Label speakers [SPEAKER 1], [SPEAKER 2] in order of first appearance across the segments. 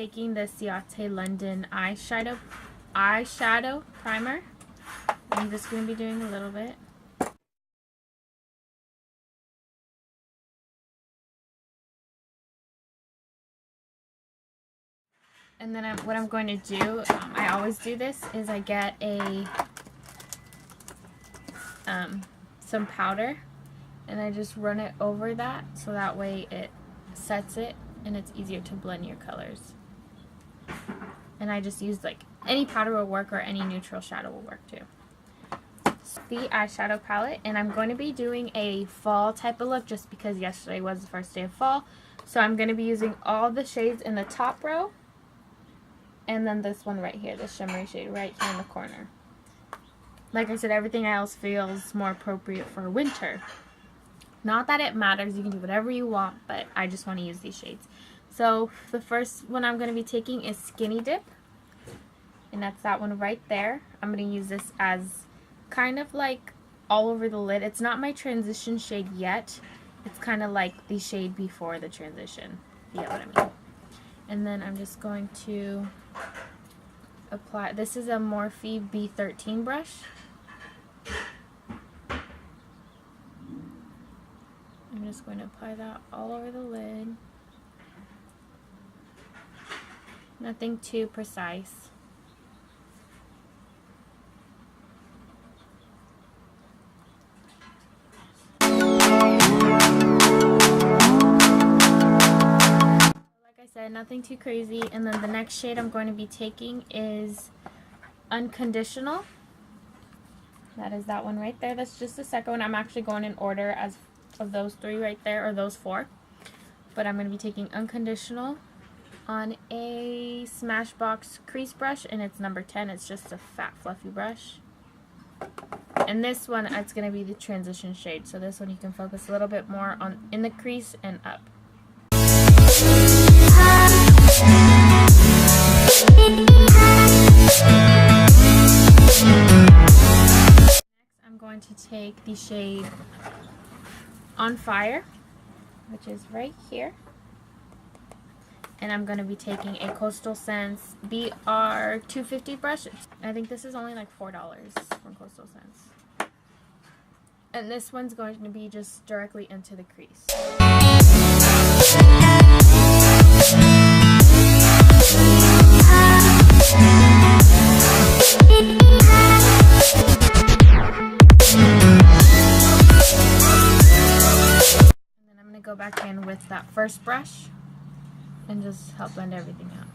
[SPEAKER 1] taking the Ciate London eyeshadow primer. I'm just going to be doing a little bit. And then what I'm going to do, I always do this, is I get some powder and I just run it over that so that way it sets it and it's easier to blend your colors. And I just use like any powder will work or any neutral shadow will work too. The eyeshadow palette, and I'm going to be doing a fall type of look just because yesterday was the first day of fall. So I'm going to be using all the shades in the top row. And then this one right here, the shimmery shade right here in the corner. Like I said, everything else feels more appropriate for winter. Not that it matters, you can do whatever you want, but I just want to use these shades. So the first one I'm going to be taking is Skinny Dip. And that's that one right there. I'm going to use this as kind of like all over the lid. It's not my transition shade yet. It's kind of like the shade before the transition. You know what I mean? And then I'm just going to apply, this is a Morphe B13 brush. I'm just going to apply that all over the lid. Nothing too precise. Said, nothing too crazy. And then the next shade I'm going to be taking is Unconditional. That is that one right there. That's just the second one. I'm actually going in order as of those three right there, or those four. But I'm going to be taking Unconditional on a Smashbox crease brush, and it's number 10. It's just a fat fluffy brush. And this one, it's going to be the transition shade. So this one you can focus a little bit more on in the crease and up. Next, I'm going to take the shade On Fire, which is right here. And I'm going to be taking a Coastal Scents BR250 brush. I think this is only like $4 from Coastal Scents. And this one's going to be just directly into the crease. And then I'm going to go back in with that first brush and just help blend everything out.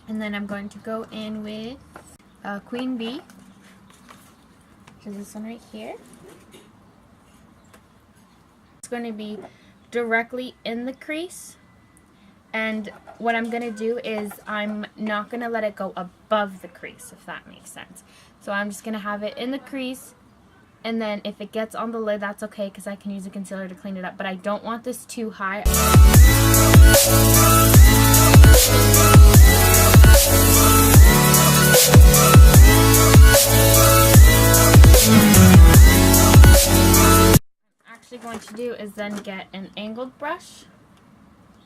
[SPEAKER 1] And then I'm going to go in with Queen Bee, which is this one right here. It's going to be directly in the crease. And what I'm going to do is I'm not going to let it go above the crease, if that makes sense. So I'm just going to have it in the crease, and then if it gets on the lid, that's okay because I can use a concealer to clean it up. But I don't want this too high. What I'm actually going to do is then get an angled brush.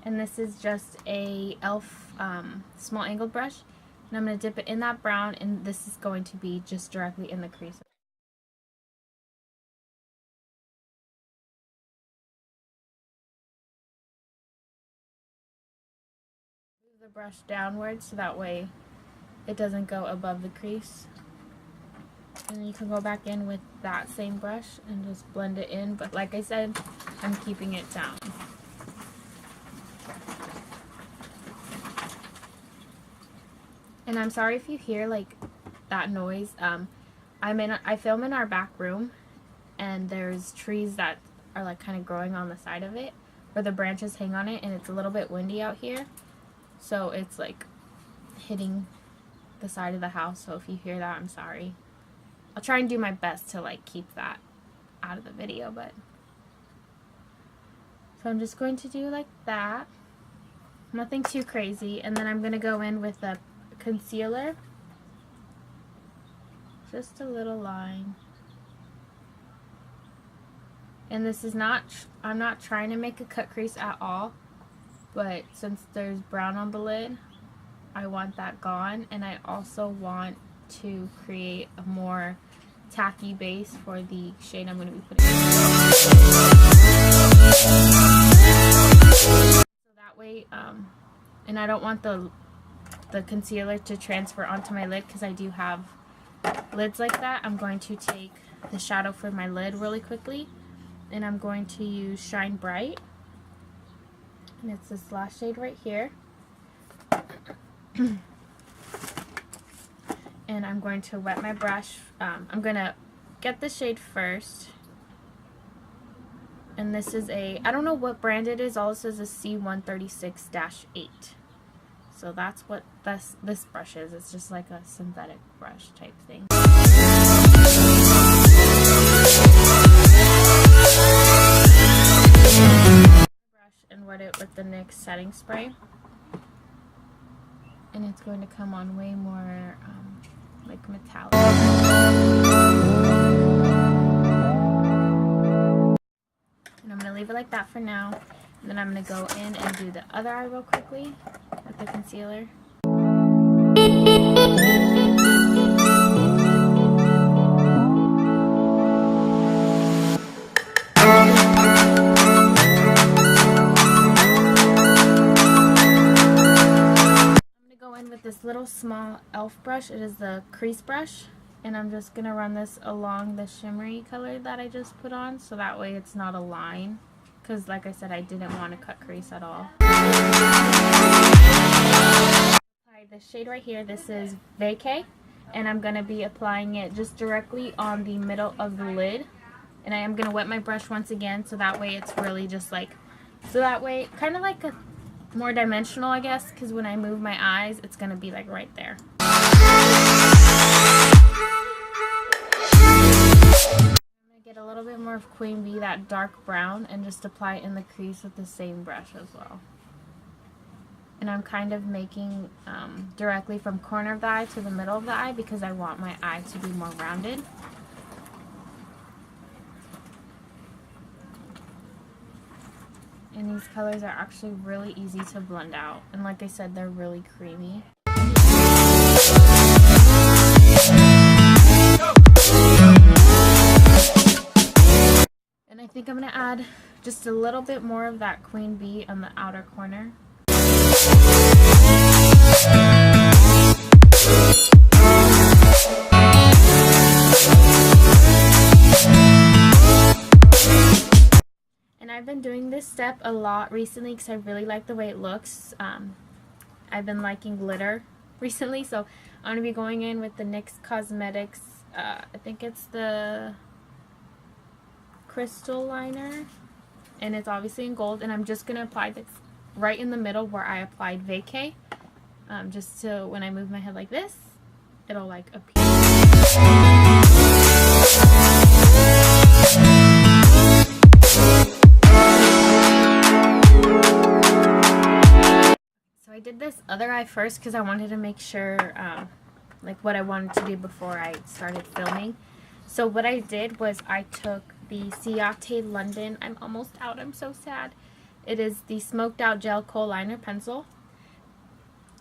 [SPEAKER 1] And this is just a e.l.f. Small angled brush. And I'm going to dip it in that brown, and this is going to be just directly in the crease. Move the brush downwards so that way it doesn't go above the crease. And then you can go back in with that same brush and just blend it in. But like I said, I'm keeping it down. And I'm sorry if you hear like that noise. I film in our back room, and there's trees that are like kind of growing on the side of it, where the branches hang on it, and it's a little bit windy out here, so it's like hitting the side of the house. So if you hear that, I'm sorry. I'll try and do my best to like keep that out of the video, but so I'm just going to do like that. Nothing too crazy, and then I'm going to go in with a concealer, just a little line, And this is not, I'm not trying to make a cut crease at all, but since there's brown on the lid, I want that gone, and I also want to create a more tacky base for the shade I'm going to be putting in. So that way, and I don't want the concealer to transfer onto my lid because I do have lids like that. I'm going to take the shadow for my lid really quickly, and I'm going to use Shine Bright, and it's this last shade right here. And I'm going to wet my brush. I'm going to get the shade first, and this is a, I don't know what brand it is, all it says is C136-8. So that's what this brush is. It's just like a synthetic brush type thing. Brush and wet it with the NYX setting spray. And it's going to come on way more like metallic. And I'm going to leave it like that for now. And then I'm going to go in and do the other eye real quickly with the concealer. This little small e.l.f. brush. It is the crease brush, and I'm just gonna run this along the shimmery color that I just put on, so that way it's not a line, because like I said, I didn't want to cut crease at all. The shade right here, this is Vacay, and I'm gonna be applying it just directly on the middle of the lid, and I am gonna wet my brush once again, so that way it's really just like, so that way kind of like a more dimensional, I guess, because when I move my eyes, it's going to be like right there. I'm going to get a little bit more of Queen Bee, that dark brown, and just apply it in the crease with the same brush as well. And I'm kind of making directly from corner of the eye to the middle of the eye because I want my eye to be more rounded. And these colors are actually really easy to blend out. And like I said, they're really creamy. And I think I'm going to add just a little bit more of that Queen Bee on the outer corner. I've been doing this step a lot recently because I really like the way it looks. I've been liking glitter recently, so I'm going to be going in with the NYX Cosmetics, I think it's the Crystal Liner, and it's obviously in gold, and I'm just going to apply this right in the middle where I applied Vacay, just so when I move my head like this, it'll like appear. I did this other eye first because I wanted to make sure like what I wanted to do before I started filming. So what I did was I took the Ciate London, I'm almost out, I'm so sad. It is the smoked out gel kohl liner pencil.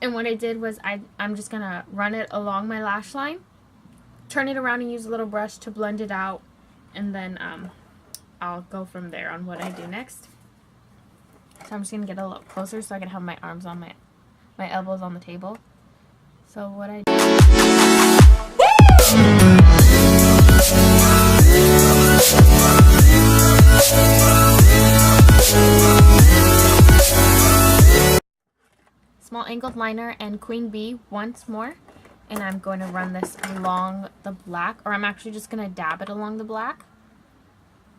[SPEAKER 1] And what I did was I'm just going to run it along my lash line, turn it around and use a little brush to blend it out, and then I'll go from there on what I do next. So I'm just going to get a little closer so I can have my arms on my elbows on the table. So what I do... Small angled liner and Queen Bee once more. And I'm going to run this along the black, or I'm actually just going to dab it along the black.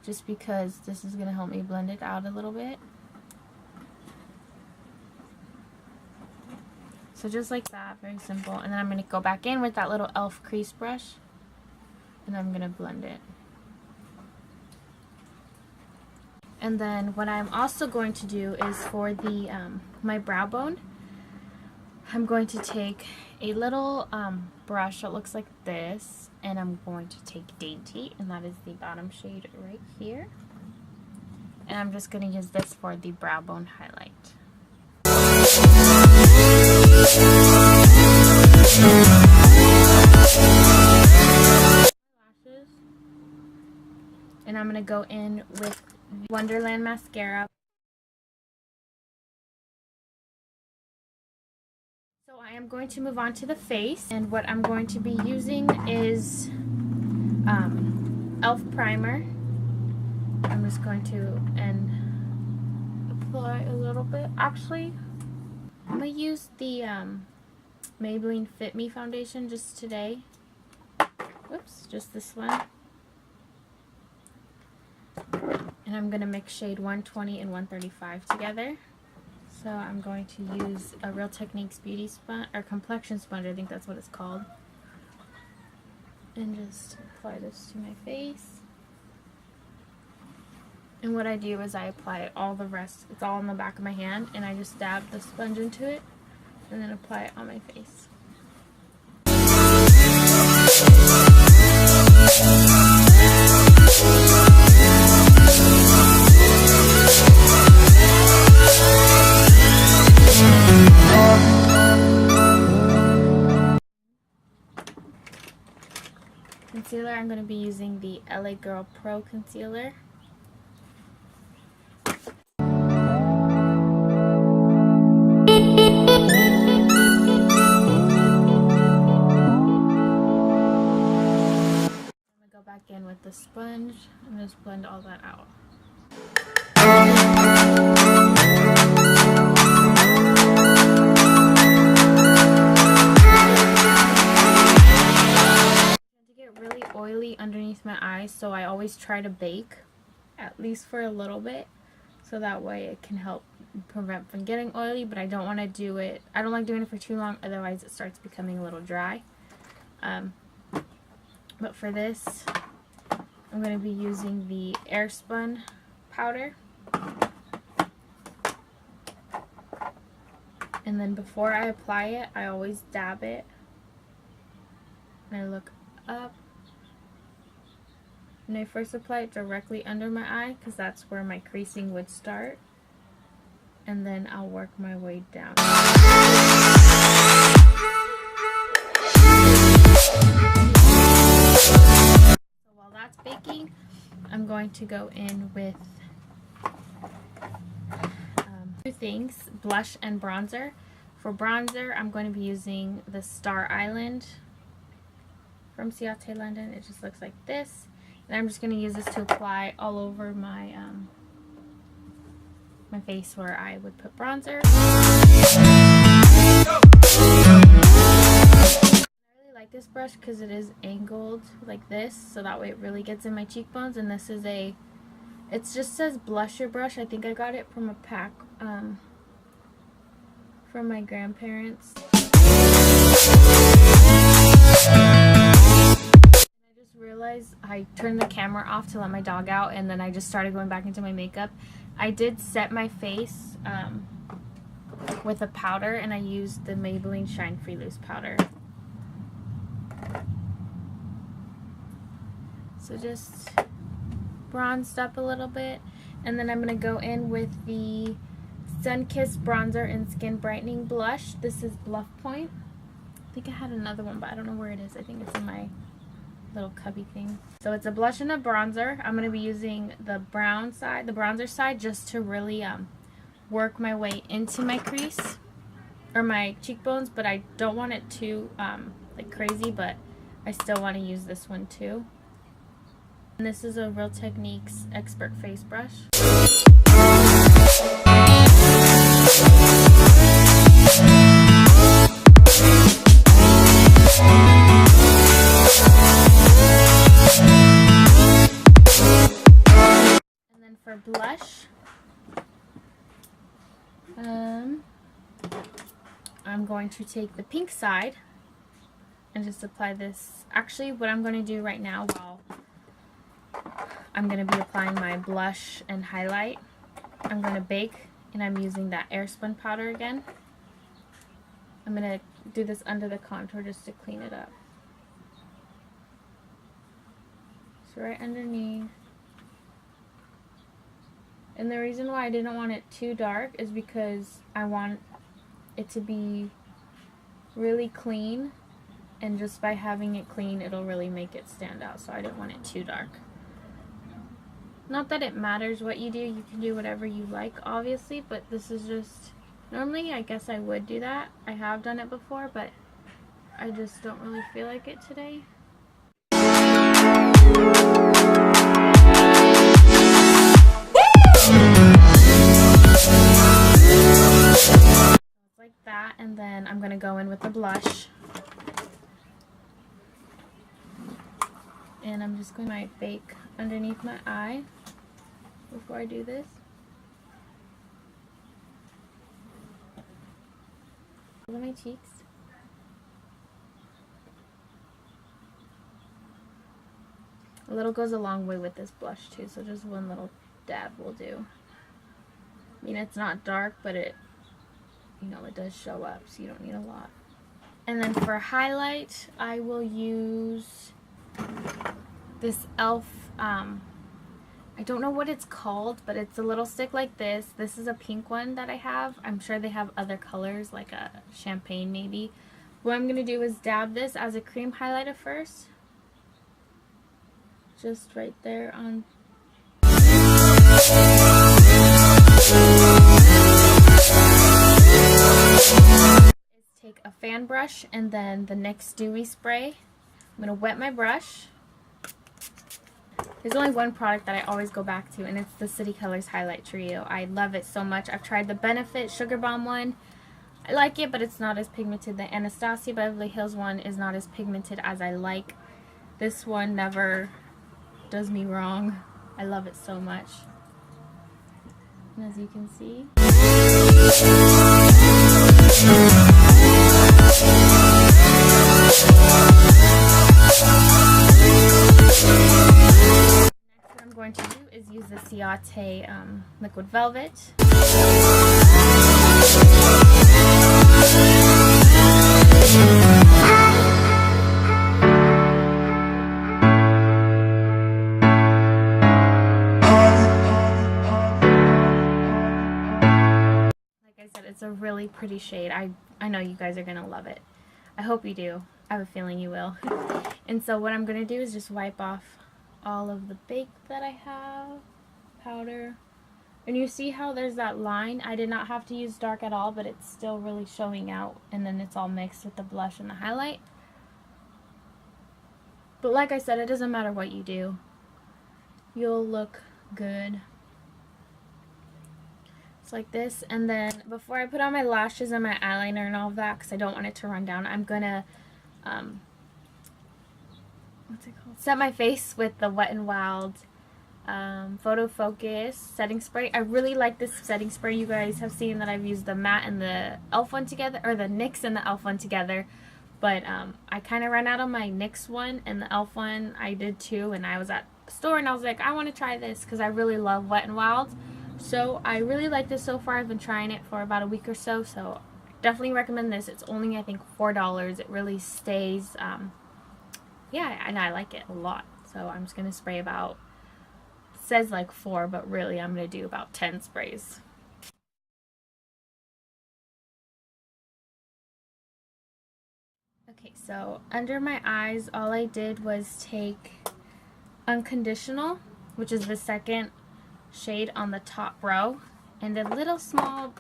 [SPEAKER 1] Just because this is going to help me blend it out a little bit. So just like that, very simple. And then I'm going to go back in with that little e.l.f. crease brush, and I'm going to blend it. And then what I'm also going to do is for the my brow bone, I'm going to take a little brush that looks like this, and I'm going to take Dainty, and that is the bottom shade right here. And I'm just going to use this for the brow bone highlight. Lashes. And I'm going to go in with Wonderland mascara. So I am going to move on to the face, and what I'm going to be using is e.l.f. primer. I'm just going to apply a little bit. Actually, I'm going to use the Maybelline Fit Me foundation just today. Whoops, just this one. And I'm going to mix shade 120 and 135 together. So I'm going to use a Real Techniques beauty sponge, or complexion sponge, I think that's what it's called. And just apply this to my face. And what I do is I apply all the rest, it's all on the back of my hand, and I just dab the sponge into it and then apply it on my face. Concealer, I'm going to be using the LA Girl Pro Concealer. Back in with the sponge and just blend all that out. I tend to get really oily underneath my eyes, so I always try to bake at least for a little bit, so that way it can help prevent from getting oily, but I don't want to do it, I don't like doing it for too long, otherwise it starts becoming a little dry. But for this, I'm going to be using the airspun powder. And then before I apply it, I always dab it. And I look up. And I first apply it directly under my eye, because that's where my creasing would start. And then I'll work my way down. That's baking, I'm going to go in with two things, blush and bronzer. For bronzer, I'm going to be using the Star Island from Ciate London. It just looks like this. And I'm just going to use this to apply all over my my face where I would put bronzer. This brush because it is angled like this, so that way it really gets in my cheekbones. And this is it just says blusher brush. I think I got it from a pack from my grandparents. I just realized I turned the camera off to let my dog out, and then I just started going back into my makeup. I did set my face with a powder, and I used the Maybelline Shine Free Loose powder. So just bronzed up a little bit, and then I'm going to go in with the Sun-Kissed Bronzer and Skin Brightening Blush. This is Bluff Point. I think I had another one, but I don't know where it is. I think it's in my little cubby thing. So it's a blush and a bronzer. I'm going to be using the brown side, the bronzer side, just to really work my way into my crease or my cheekbones, but I don't want it too like crazy, but I still want to use this one too. And this is a Real Techniques Expert Face Brush. And then for blush, I'm going to take the pink side and just apply this. Actually, what I'm going to do right now, while I'm going to be applying my blush and highlight, I'm going to bake, and I'm using that airspun powder again. I'm going to do this under the contour just to clean it up. So right underneath. And the reason why I didn't want it too dark is because I want it to be really clean, and just by having it clean it'll really make it stand out, so I didn't want it too dark. Not that it matters what you do, you can do whatever you like obviously, but this is just, normally I guess I would do that, I have done it before, but I just don't really feel like it today. Like that, and then I'm gonna go in with the blush, and I'm just going to bake underneath my eye before I do this. Look at my cheeks. A little goes a long way with this blush too, so just one little dab will do. I mean, it's not dark, but it, you know, it does show up, so you don't need a lot. And then for highlight, I will use this e.l.f. I don't know what it's called, but it's a little stick like this. This is a pink one that I have. I'm sure they have other colors, like a champagne maybe. What I'm going to do is dab this as a cream highlighter first. Just right there on. Take a fan brush and then the NYX Dewy Spray. I'm going to wet my brush. There's only one product that I always go back to, and it's the City Colors Highlight Trio. I love it so much. I've tried the Benefit Sugar Bomb one. I like it, but it's not as pigmented. The Anastasia Beverly Hills one is not as pigmented as I like. This one never does me wrong. I love it so much. And as you can see, next what I'm going to do is use the Ciate Liquid Velvet. It's a really pretty shade. I know you guys are going to love it. I hope you do. I have a feeling you will. And so what I'm going to do is just wipe off all of the bake that I have, powder. And you see how there's that line? I did not have to use dark at all, but it's still really showing out. And then it's all mixed with the blush and the highlight. But like I said, it doesn't matter what you do. You'll look good. It's like this, and then before I put on my lashes and my eyeliner and all of that, because I don't want it to run down, I'm gonna what's it called? Set my face with the Wet n Wild Photo Focus setting spray. I really like this setting spray. You guys have seen that I've used the matte and the e.l.f. one together, or the NYX and the e.l.f. one together. But I kind of ran out of my NYX one, and the e.l.f. one I did too. And I was at the store and I was like, I want to try this because I really love Wet n Wild. So I really like this so far. I've been trying it for about a week or so, so definitely recommend this. It's only, I think, $4. It really stays, yeah, and I like it a lot. So I'm just going to spray about, it says like 4, but really I'm going to do about 10 sprays. Okay, so under my eyes, all I did was take Unconditional, which is the second shade on the top row, and a little small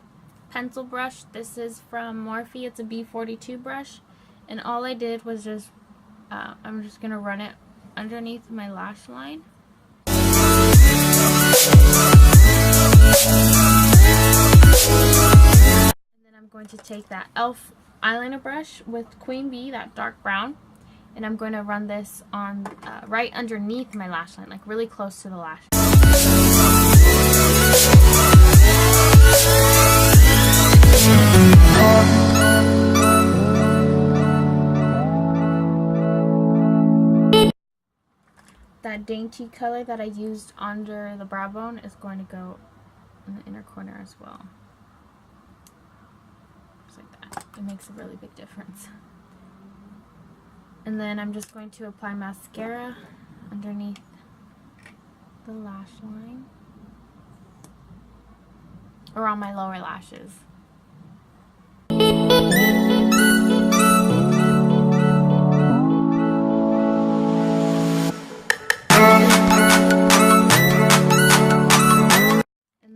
[SPEAKER 1] pencil brush. This is from Morphe. It's a B42 brush, and all I did was just I'm just gonna run it underneath my lash line. And then I'm going to take that e.l.f. eyeliner brush with Queen Bee, that dark brown, and I'm going to run this on right underneath my lash line, like really close to the lash. That dainty color that I used under the brow bone is going to go in the inner corner as well. Just like that. It makes a really big difference. And then I'm just going to apply mascara underneath the lash line. or on my lower lashes. And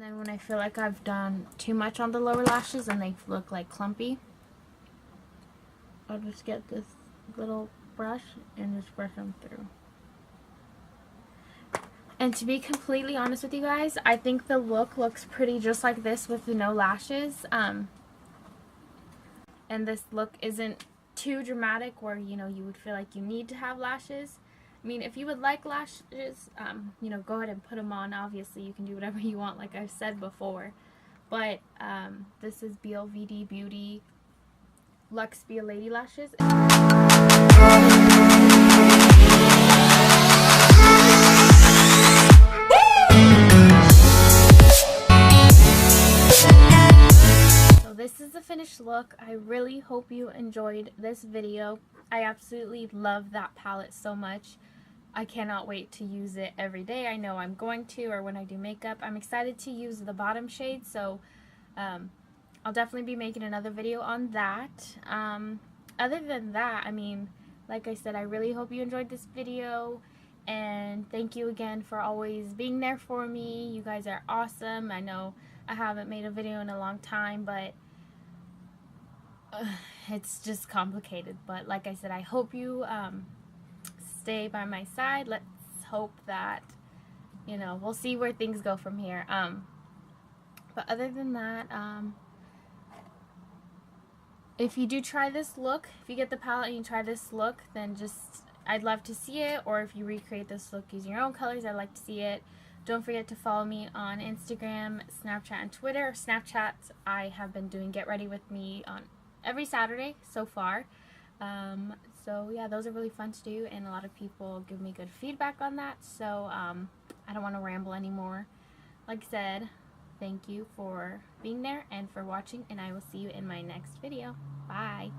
[SPEAKER 1] then when I feel like I've done too much on the lower lashes and they look like clumpy, I'll just get this little brush and just brush them through. And to be completely honest with you guys, I think the look looks pretty just like this with the no lashes. And this look isn't too dramatic where, you know, you would feel like you need to have lashes. I mean, if you would like lashes, you know, go ahead and put them on. Obviously, you can do whatever you want, like I've said before. But this is Blvdbeauty Luxe Be a Lady lashes. This is the finished look. I really hope you enjoyed this video. I absolutely love that palette so much. I cannot wait to use it every day. I know I'm going to, or when I do makeup. I'm excited to use the bottom shade, so I'll definitely be making another video on that. Other than that, I mean, like I said, I really hope you enjoyed this video, and thank you again for always being there for me. You guys are awesome. I know I haven't made a video in a long time, but it's just complicated. But like I said, I hope you stay by my side. Let's hope that, you know, we'll see where things go from here. But other than that, if you do try this look, if you get the palette and you try this look, then just, I'd love to see it. Or if you recreate this look using your own colors, I'd like to see it. Don't forget to follow me on Instagram, Snapchat, and Twitter. Snapchat, I have been doing Get Ready With Me on every Saturday so far. So yeah, those are really fun to do, and a lot of people give me good feedback on that. So I don't want to ramble anymore. Like I said, thank you for being there and for watching, and I will see you in my next video. Bye.